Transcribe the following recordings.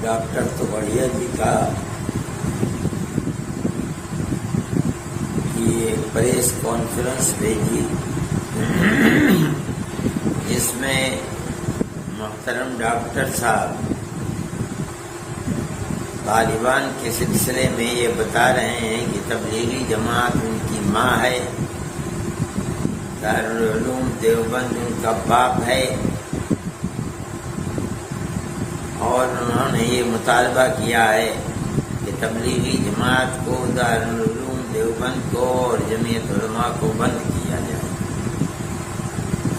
Doctor تو بڑھیا جی کا یہ پریس کانفرنس بھیجی جس میں محترم ڈاکٹر صاحب طالبان کے سلسلے میں یہ بتا رہے ہیں کہ تبلیغی جماعت ان کی ماں ہے، دارالعلوم دیوبند ان کا باپ ہے، اور انہوں نے یہ مطالبہ کیا ہے کہ تبلیغی جماعت کو، دارالعلوم دیوبند کو اور جمعیت علماء کو بند کیا جائے۔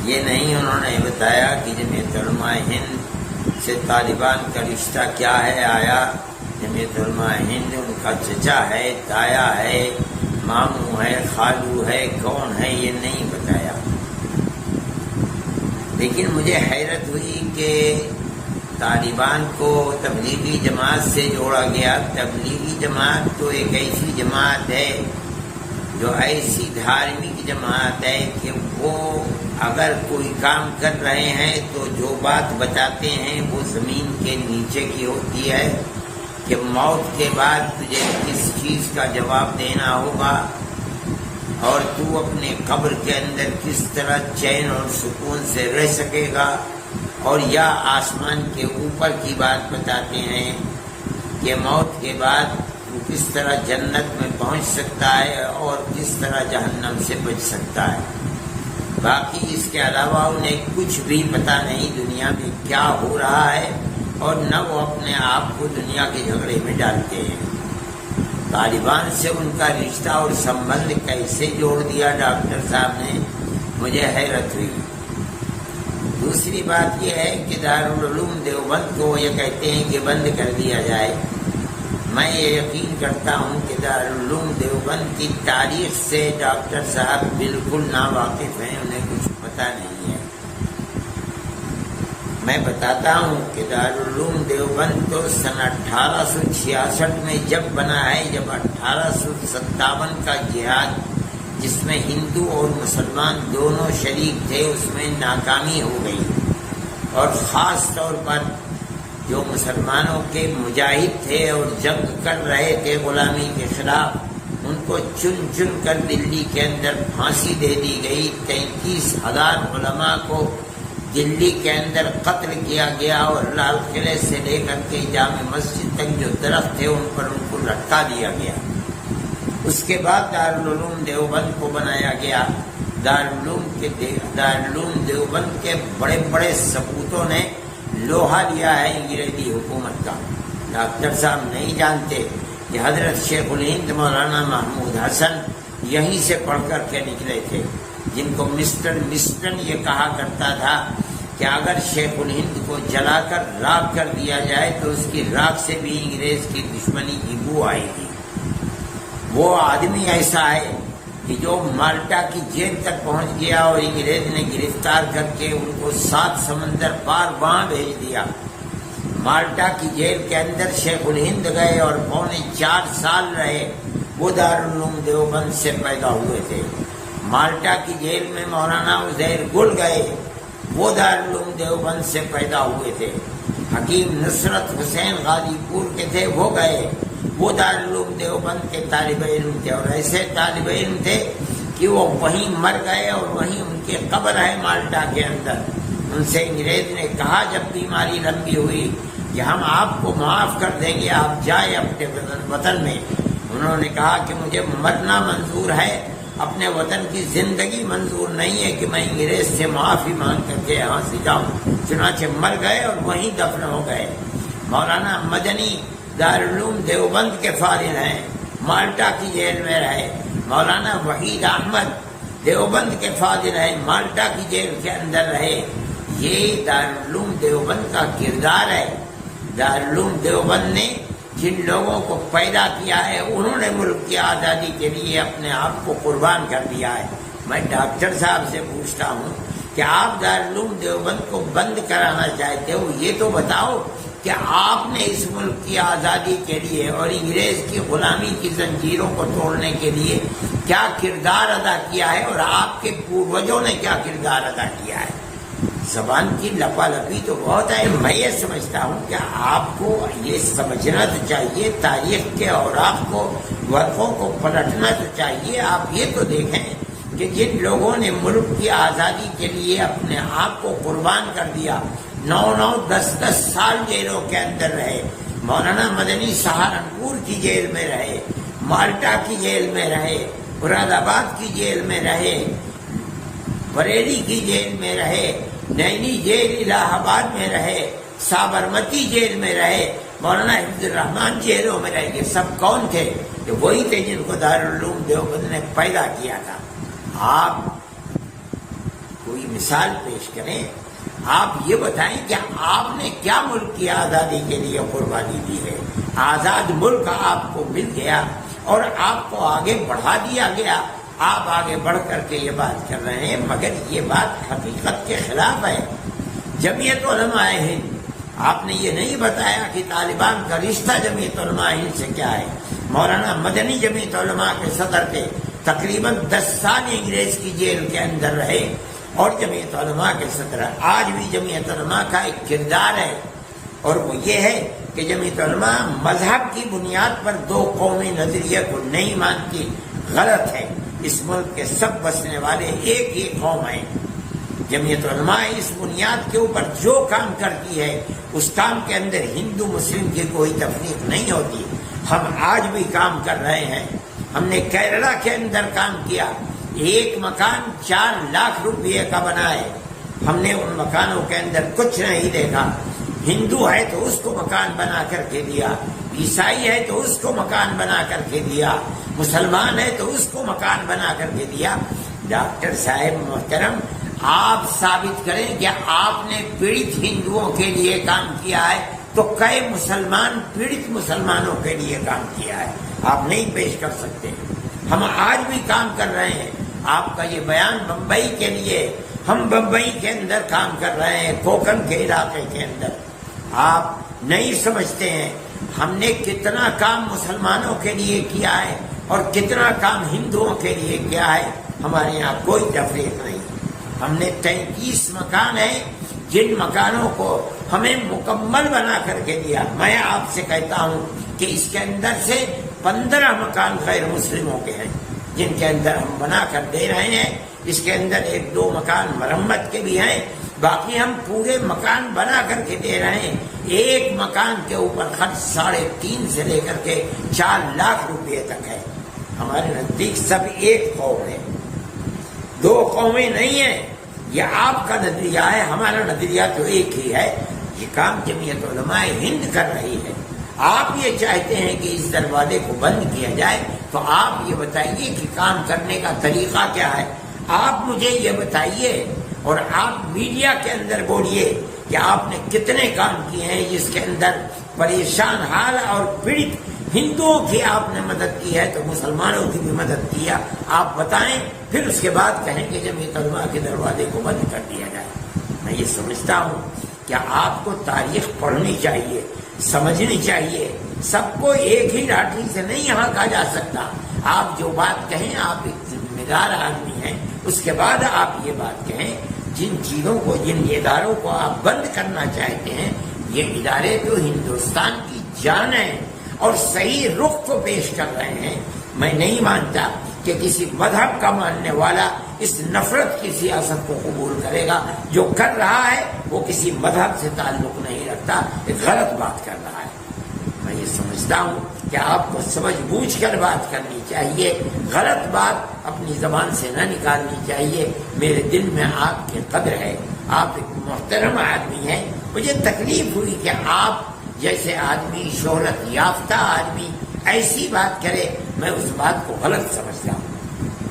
یہ نہیں انہوں نے بتایا کہ جمعیت علماء ہند سے طالبان کا رشتہ کیا ہے، آیا جمعیت علماء ہند ان کا چچا ہے، تایا ہے، ماموں ہے، خالو ہے، کون ہے، یہ نہیں بتایا۔ لیکن مجھے حیرت ہوئی کہ طالبان کو تبلیغی جماعت سے جوڑا گیا۔ تبلیغی جماعت تو ایک ایسی جماعت ہے جو ایسی دھارمک جماعت ہے کہ وہ اگر کوئی کام کر رہے ہیں تو جو بات بتاتے ہیں وہ زمین کے نیچے کی ہوتی ہے کہ موت کے بعد تجھے کس چیز کا جواب دینا ہوگا اور تو اپنے قبر کے اندر کس طرح چین اور سکون سے رہ سکے گا، اور یا آسمان کے اوپر کی بات بتاتے ہیں کہ موت کے بعد وہ کس طرح جنت میں پہنچ سکتا ہے اور کس طرح جہنم سے بچ سکتا ہے۔ باقی اس کے علاوہ انہیں کچھ بھی پتہ نہیں دنیا میں کیا ہو رہا ہے، اور نہ وہ اپنے آپ کو دنیا کے جھگڑے میں ڈالتے ہیں۔ طالبان سے ان کا رشتہ اور سمبند کیسے جوڑ دیا ڈاکٹر صاحب نے، مجھے حیرت ہوئی۔ دوسری بات یہ ہے کہ دارالعلوم دیوبند کو یہ کہتے ہیں کہ بند کر دیا جائے۔ میں یہ یقین کرتا ہوں کہ دارالعلوم دیوبند کی تاریخ سے ڈاکٹر صاحب بالکل ناواقف ہیں، انہیں کچھ پتہ نہیں ہے۔ میں بتاتا ہوں کہ دارالعلوم دیوبند تو سن 1866 میں جب بنا ہے، جب 1857 کا جہاد جس میں ہندو اور مسلمان دونوں شریک تھے اس میں ناکامی ہو گئی، اور خاص طور پر جو مسلمانوں کے مجاہد تھے اور جنگ کر رہے تھے غلامی کے خلاف، ان کو چن چن کر دلی کے اندر پھانسی دے دی گئی۔ 33,000 علماء کو دلی کے اندر قتل کیا گیا، اور لال قلعے سے لے کر کے جامع مسجد تک جو درخت تھے ان پر ان کو لٹکا دیا گیا۔ اس کے بعد دارالعلوم دیوبند کو بنایا گیا۔ دارالعلوم دیوبند کے بڑے بڑے سپوتوں نے لوہا لیا ہے انگریزی حکومت کا۔ ڈاکٹر صاحب نہیں جانتے کہ حضرت شیخ الہند مولانا محمود حسن یہیں سے پڑھ کر کے نکلے تھے، جن کو مسٹر مسٹن یہ کہا کرتا تھا کہ اگر شیخ الہند کو جلا کر راکھ کر دیا جائے تو اس کی راکھ سے بھی انگریز کی دشمنی کی بو آئے گی۔ وہ آدمی ایسا ہے کہ جو مالٹا کی جیل تک پہنچ گیا اور انگریز نے گرفتار کر کے ان کو 7 سمندر پار وہاں بھیج دیا۔ مالٹا کی جیل کے اندر شیخ الہند گئے اور 4 سال رہے۔ وہ دارالعلوم دیوبند سے پیدا ہوئے تھے۔ مالٹا کی جیل میں مولانا عزیر گل گئے، وہ دارالعلوم دیوبند سے پیدا ہوئے تھے۔ حکیم نصرت حسین غازی پور کے تھے، وہ گئے، وہ دارالعلوم دیوبند کے طالب علم تھے، اور ایسے طالب علم تھے کہ وہ وہیں مر گئے اور وہیں ان کی قبر ہے مالٹا کے اندر۔ ان سے انگریز نے کہا جب بیماری لمبی ہوئی کہ ہم آپ کو معاف کر دیں گے، آپ جائیں اپنے وطن میں۔ انہوں نے کہا کہ مجھے مرنا منظور ہے، اپنے وطن کی زندگی منظور نہیں ہے کہ میں انگریز سے معافی مانگ کر کے یہاں سے جاؤں۔ چنانچہ مر گئے اور وہیں دفن ہو گئے۔ مولانا مدنی دارالعلوم دیوبند کے فارغ ہیں، مالٹا کی جیل میں رہے۔ مولانا وحید احمد دیوبند کے فاضل ہیں، مالٹا کی جیل کے اندر رہے۔ یہ دارالعلوم دیوبند کا کردار ہے۔ دارالعلوم دیوبند نے جن لوگوں کو پیدا کیا ہے انہوں نے ملک کی آزادی کے لیے اپنے آپ کو قربان کر دیا ہے۔ میں ڈاکٹر صاحب سے پوچھتا ہوں کہ آپ دارالعلوم دیوبند کو بند کرانا چاہتے ہو، یہ تو بتاؤ کہ آپ نے اس ملک کی آزادی کے لیے اور انگریز کی غلامی کی زنجیروں کو توڑنے کے لیے کیا کردار ادا کیا ہے، اور آپ کے پوروجوں نے کیا کردار ادا کیا ہے۔ زبان کی لپالپی تو بہت ہے. میں یہ سمجھتا ہوں کہ آپ کو یہ سمجھنا تو چاہیے، تاریخ کے اوراق کو، ورقوں کو پلٹنا تو چاہیے. آپ یہ تو دیکھیں کہ جن لوگوں نے ملک کی آزادی کے لیے اپنے آپ کو قربان کر دیا، 9 10 سال جیلوں کے اندر رہے. مولانا مدنی سہارنپور کی جیل میں رہے، مالٹا کی جیل میں رہے، مراد آباد کی جیل میں رہے، بریلی کی جیل میں رہے، نینی جیل الہ آباد میں رہے، سابرمتی جیل میں رہے، مولانا حفظ الرحمان جیلوں میں رہے. یہ سب کون تھے؟ کہ وہی تھے جن کو دارالعلوم دیوبند نے پیدا کیا تھا. آپ کوئی مثال پیش کریں، آپ یہ بتائیں کہ آپ نے کیا ملک کی آزادی کے لیے قربانی دی ہے. آزاد ملک آپ کو مل گیا اور آپ کو آگے بڑھا دیا گیا. آپ آگے بڑھ کر کے یہ بات کر رہے ہیں، مگر یہ بات حقیقت کے خلاف ہے. جمعیت علماء ہند، آپ نے یہ نہیں بتایا کہ طالبان کا رشتہ جمعیت علماء ہند سے کیا ہے. مولانا مدنی جمعیت علماء کے صدر تھے، تقریباً 10 سال انگریز کی جیل کے اندر رہے اور جمعیت علماء کے صدر. آج بھی جمعیت علماء کا ایک کردار ہے اور وہ یہ ہے کہ جمعیت علماء مذہب کی بنیاد پر 2 قومی نظریے کو نہیں مانتی. غلط ہے. اس ملک کے سب بسنے والے ایک ہی قوم ہیں. جمعیت علماء اس بنیاد کے اوپر جو کام کرتی ہے اس کام کے اندر ہندو مسلم کی کوئی تفریق نہیں ہوتی. ہم آج بھی کام کر رہے ہیں. ہم نے کیرلا کے اندر کام کیا. ایک مکان 4 لاکھ روپے کا بنا ہے. ہم نے ان مکانوں کے اندر کچھ نہیں دیکھا. ہندو ہے تو اس کو مکان بنا کر کے دیا، عیسائی ہے تو اس کو مکان بنا کر کے دیا، مسلمان ہے تو اس کو مکان بنا کر کے دیا. ڈاکٹر صاحب محترم، آپ ثابت کریں کہ آپ نے پیڑت ہندوؤں کے لیے کام کیا ہے تو کئی مسلمان پیڑت مسلمانوں کے لیے کام کیا ہے. آپ نہیں پیش کر سکتے. ہم آج بھی کام کر رہے ہیں. آپ کا یہ بیان بمبئی کے لیے، ہم بمبئی کے اندر کام کر رہے ہیں، کوکن کے علاقے کے اندر. آپ نہیں سمجھتے ہیں ہم نے کتنا کام مسلمانوں کے لیے کیا ہے اور کتنا کام ہندوؤں کے لیے کیا ہے. ہمارے یہاں کوئی تفریق نہیں. ہم نے 33 مکان ہیں جن مکانوں کو ہمیں مکمل بنا کر کے دیا. میں آپ سے کہتا ہوں کہ اس کے اندر سے 15 مکان غیر مسلموں کے ہیں جن کے اندر ہم بنا کر دے رہے ہیں. اس کے اندر 1-2 مکان مرمت کے بھی ہیں، باقی ہم پورے مکان بنا کر کے دے رہے ہیں. ایک مکان کے اوپر خرچ 3.5 سے لے کر کے 4 لاکھ روپے تک ہے. ہمارے نزدیک سب ایک قوم ہے، 2 قومیں نہیں ہیں. یہ آپ کا نظریہ ہے، ہمارا نظریہ تو ایک ہی ہے. یہ کام جمعیت علماء ہند کر رہی ہے. آپ یہ چاہتے ہیں کہ اس دروازے کو بند کیا جائے تو آپ یہ بتائیے کہ کام کرنے کا طریقہ کیا ہے. آپ مجھے یہ بتائیے اور آپ میڈیا کے اندر بولیے کہ آپ نے کتنے کام کیے ہیں جس کے اندر پریشان حال اور پیڑت ہندوؤں کی آپ نے مدد کی ہے تو مسلمانوں کی بھی مدد کیا. آپ بتائیں، پھر اس کے بعد کہیں کہ جمعیت علماء کے دروازے کو بند کر دیا جائے. میں یہ سمجھتا ہوں کہ آپ کو تاریخ پڑھنی چاہیے، سمجھنی چاہیے. سب کو ایک ہی لاٹھی سے نہیں یہاں کہا جا سکتا. آپ جو بات کہیں، آپ ایک ذمہ دار آدمی ہیں، اس کے بعد آپ یہ بات کہیں. جن چیزوں کو، جن اداروں کو آپ بند کرنا چاہتے ہیں، یہ ادارے تو ہندوستان کی جان ہیں اور صحیح رخ کو پیش کر رہے ہیں. میں نہیں مانتا کہ کسی مذہب کا ماننے والا اس نفرت کی سیاست کو قبول کرے گا. جو کر رہا ہے وہ کسی مذہب سے تعلق نہیں رکھتا، ایک غلط بات کر رہا ہے. میں یہ سمجھتا ہوں کہ آپ کو سمجھ بوجھ کر بات کرنی چاہیے، غلط بات اپنی زبان سے نہ نکالنی چاہیے. میرے دل میں آپ کی قدر ہے، آپ ایک محترم آدمی ہیں. مجھے تکلیف ہوئی کہ آپ جیسے آدمی، شہرت یافتہ آدمی ایسی بات کرے. میں اس بات کو غلط سمجھتا ہوں.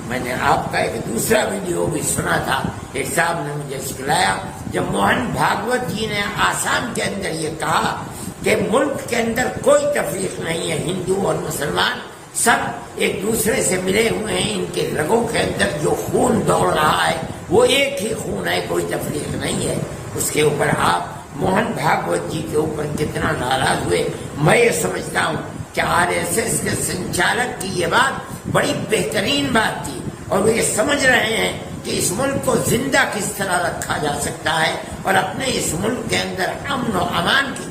میں نے آپ کا ایک دوسرا ویڈیو بھی سنا تھا. ایک صاحب نے مجھے سکھلایا جب موہن بھاگوت جی نے آسام کے اندر یہ کہا کہ ملک کے اندر کوئی تفریق نہیں ہے، ہندو اور مسلمان سب ایک دوسرے سے ملے ہوئے ہیں، ان کے رگوں کے اندر جو خون دوڑ رہا ہے وہ ایک ہی خون ہے، کوئی تفریق نہیں ہے. اس کے اوپر آپ موہن بھاگوت جی کے اوپر کتنا ناراض ہوئے. میں یہ سمجھتا ہوں کہ RSS کے سنچالک کی یہ بات بڑی بہترین بات تھی اور وہ یہ سمجھ رہے ہیں کہ کہ اس ملک کو زندہ کس طرح رکھا جا سکتا ہے اور اپنے اس ملک کے اندر امن و امان کی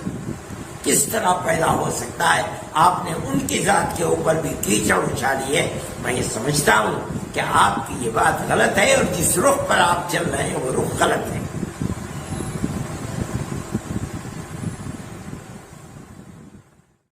کس طرح پیدا ہو سکتا ہے. آپ نے ان کی ذات کے اوپر بھی کیچڑ اچھالی ہے. میں یہ سمجھتا ہوں کہ آپ کی یہ بات غلط ہے اور جس رخ پر آپ چل رہے ہیں وہ رخ غلط ہے.